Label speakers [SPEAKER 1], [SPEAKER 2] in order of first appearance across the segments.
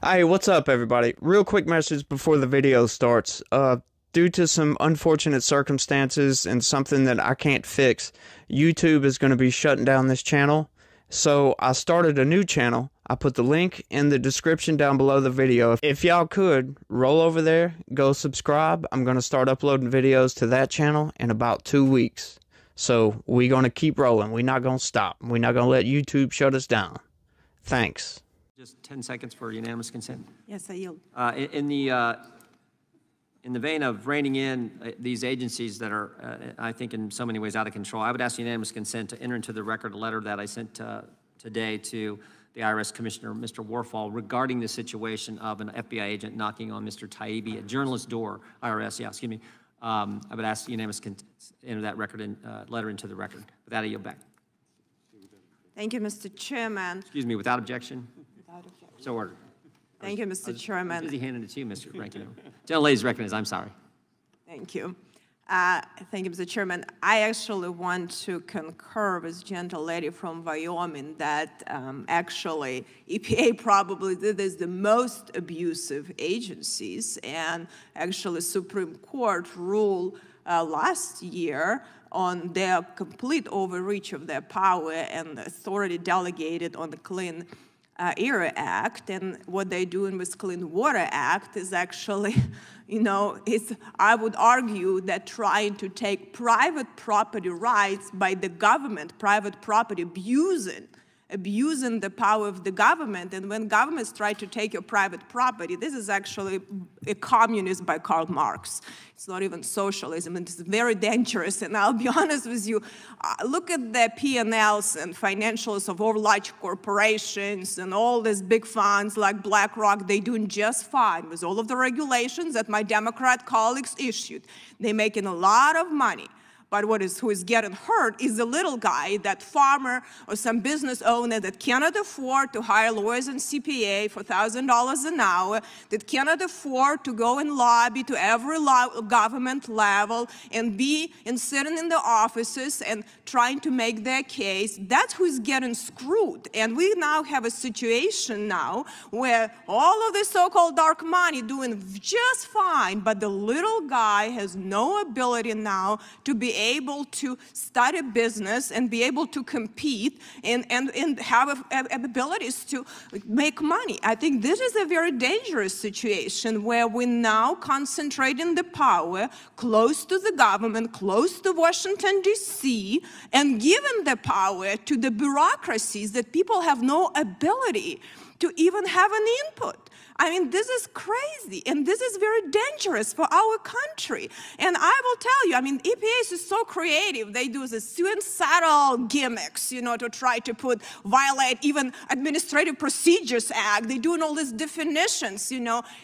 [SPEAKER 1] Hey, what's up, everybody? Real quick message before the video starts. Due to some unfortunate circumstances and something that I can't fix, YouTube is going to be shutting down this channel. So I started a new channel. I put the link in the description down below the video. If y'all could, roll over there, go subscribe. I'm going to start uploading videos to that channel in about 2 weeks. So we're going to keep rolling. We're not going to stop. We're not going to let YouTube shut us down. Thanks.
[SPEAKER 2] Just 10 seconds for unanimous consent.
[SPEAKER 3] Yes, I yield.
[SPEAKER 2] In the vein of reining in these agencies that are, I think, in so many ways out of control, I would ask unanimous consent to enter into the record a letter that I sent today to the IRS Commissioner, Mr. Warfall, regarding the situation of an FBI agent knocking on Mr. Taibbi, a journalist's door, IRS, yeah, excuse me. I would ask unanimous consent to enter that record letter into the record. With that, I yield back.
[SPEAKER 3] Thank you, Mr. Chairman.
[SPEAKER 2] Excuse me, without objection?
[SPEAKER 3] Without objection.
[SPEAKER 2] So ordered.
[SPEAKER 3] Thank you, Mr. Chairman.
[SPEAKER 2] I was busy handing it to you, Mr. Rankin. Gentle ladies recognized. I'm sorry.
[SPEAKER 3] Thank you. Thank you, Mr. Chairman. I actually want to concur with gentle lady from Wyoming that actually EPA probably is the most abusive agencies, and actually Supreme Court ruled last year on their complete overreach of their power and authority delegated on the Clean Air Act, and what they're doing with Clean Water Act is actually, I would argue that trying to take private property rights by the government, private property abusing the power of the government. And when governments try to take your private property, this is actually a communism by Karl Marx. It's not even socialism, and it's very dangerous. And I'll be honest with you, look at the P&Ls and financials of all large corporations and all these big funds like BlackRock. They're doing just fine with all of the regulations that my Democrat colleagues issued. They're making a lot of money. But who is getting hurt is the little guy, that farmer or some business owner that cannot afford to hire lawyers and CPA for $1,000 an hour, that cannot afford to go and lobby to every government level and sitting in the offices and trying to make their case. That's who's getting screwed. And we now have a situation now where all of the so-called dark money doing just fine, but the little guy has no ability now to be able to start a business and be able to compete and have abilities to make money. I think this is a very dangerous situation where we're now concentrating the power close to the government, close to Washington, D.C., and giving the power to the bureaucracies that people have no ability to even have an input. I mean, this is crazy, and this is very dangerous for our country. And I will tell you, I mean, EPA is so creative. They do the suicidal gimmicks, to try to violate even Administrative Procedures Act. They're doing all these definitions,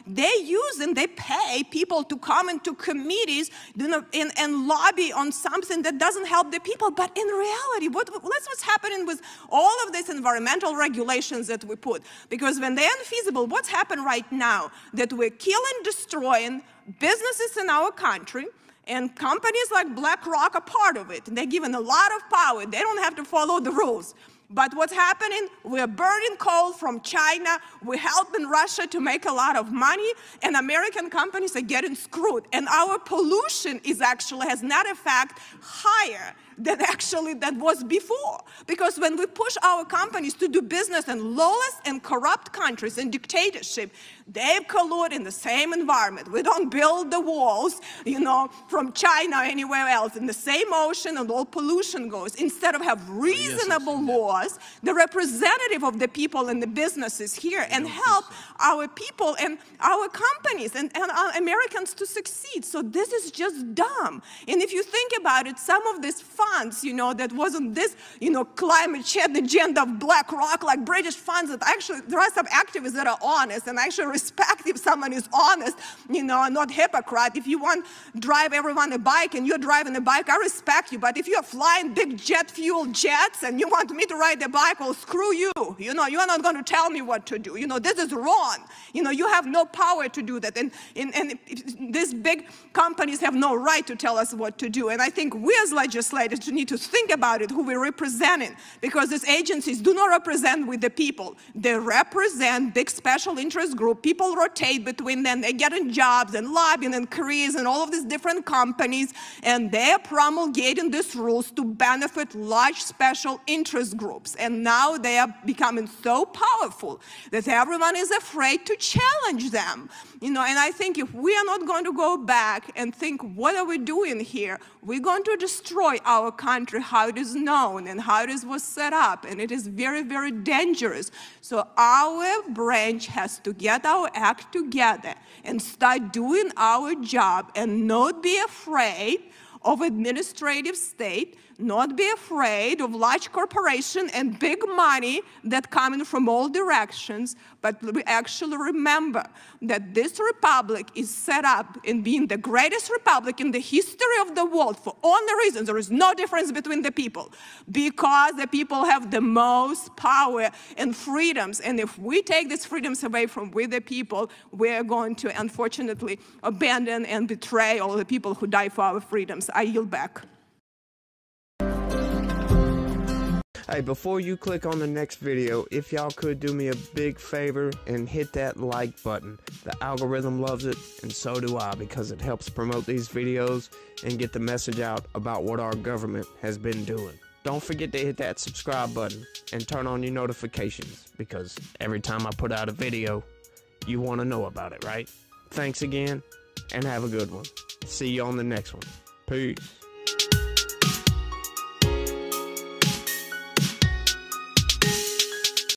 [SPEAKER 3] They use and they pay people to come into committees, and lobby on something that doesn't help the people. But in reality, what's happening with all of these environmental regulations that we put? Because when they're unfeasible, what's happening right now? That we're killing, destroying businesses in our country, and companies like BlackRock are part of it. And they're given a lot of power. They don't have to follow the rules. But what's happening? We're burning coal from China. We're helping Russia to make a lot of money, and American companies are getting screwed. And our pollution has net effect higher than that was before. Because when we push our companies to do business in lawless and corrupt countries and dictatorship, they collude in the same environment. We don't build the walls, from China or anywhere else. In the same ocean, and all pollution goes. Instead of have reasonable laws, the representative of the people and the businesses here, and help our people and our companies and our Americans to succeed. So this is just dumb. And if you think about it, some of these funds, that wasn't this, climate change agenda of BlackRock, like British funds, that actually, there are some activists that are honest, and I actually respect if someone is honest, and not hypocrite. If you want to drive everyone a bike and you're driving a bike, I respect you. But if you're flying big jet fuel jets and you want me to ride a bike, well, screw you. You're not going to tell me what to do. This is wrong. You have no power to do that. And these big companies have no right to tell us what to do. And I think we as legislators just need to think about it, who we're representing, because these agencies do not represent with the people. They represent big special interest group. People rotate between them. They get in jobs and lobbying and careers and all of these different companies, and they're promulgating these rules to benefit large special interest groups. And now they are becoming so powerful that everyone is afraid to challenge them. You know, and I think if we are not going to go back and think, what are we doing here? We're going to destroy our country, how it is known and how it was set up. And it is very, very dangerous. So our branch has to get our act together and start doing our job and not be afraid of administrative state, not be afraid of large corporation and big money that coming from all directions, but we actually remember that this republic is set up in being the greatest republic in the history of the world for only reasons. There is no difference between the people, because the people have the most power and freedoms. And if we take these freedoms away from we the people, we're going to unfortunately abandon and betray all the people who die for our freedoms. I yield back.
[SPEAKER 1] Hey, before you click on the next video, if y'all could do me a big favor and hit that like button. The algorithm loves it, and so do I, because it helps promote these videos and get the message out about what our government has been doing. Don't forget to hit that subscribe button and turn on your notifications, because every time I put out a video, you want to know about it, right? Thanks again, and have a good one. See you on the next one. Peace.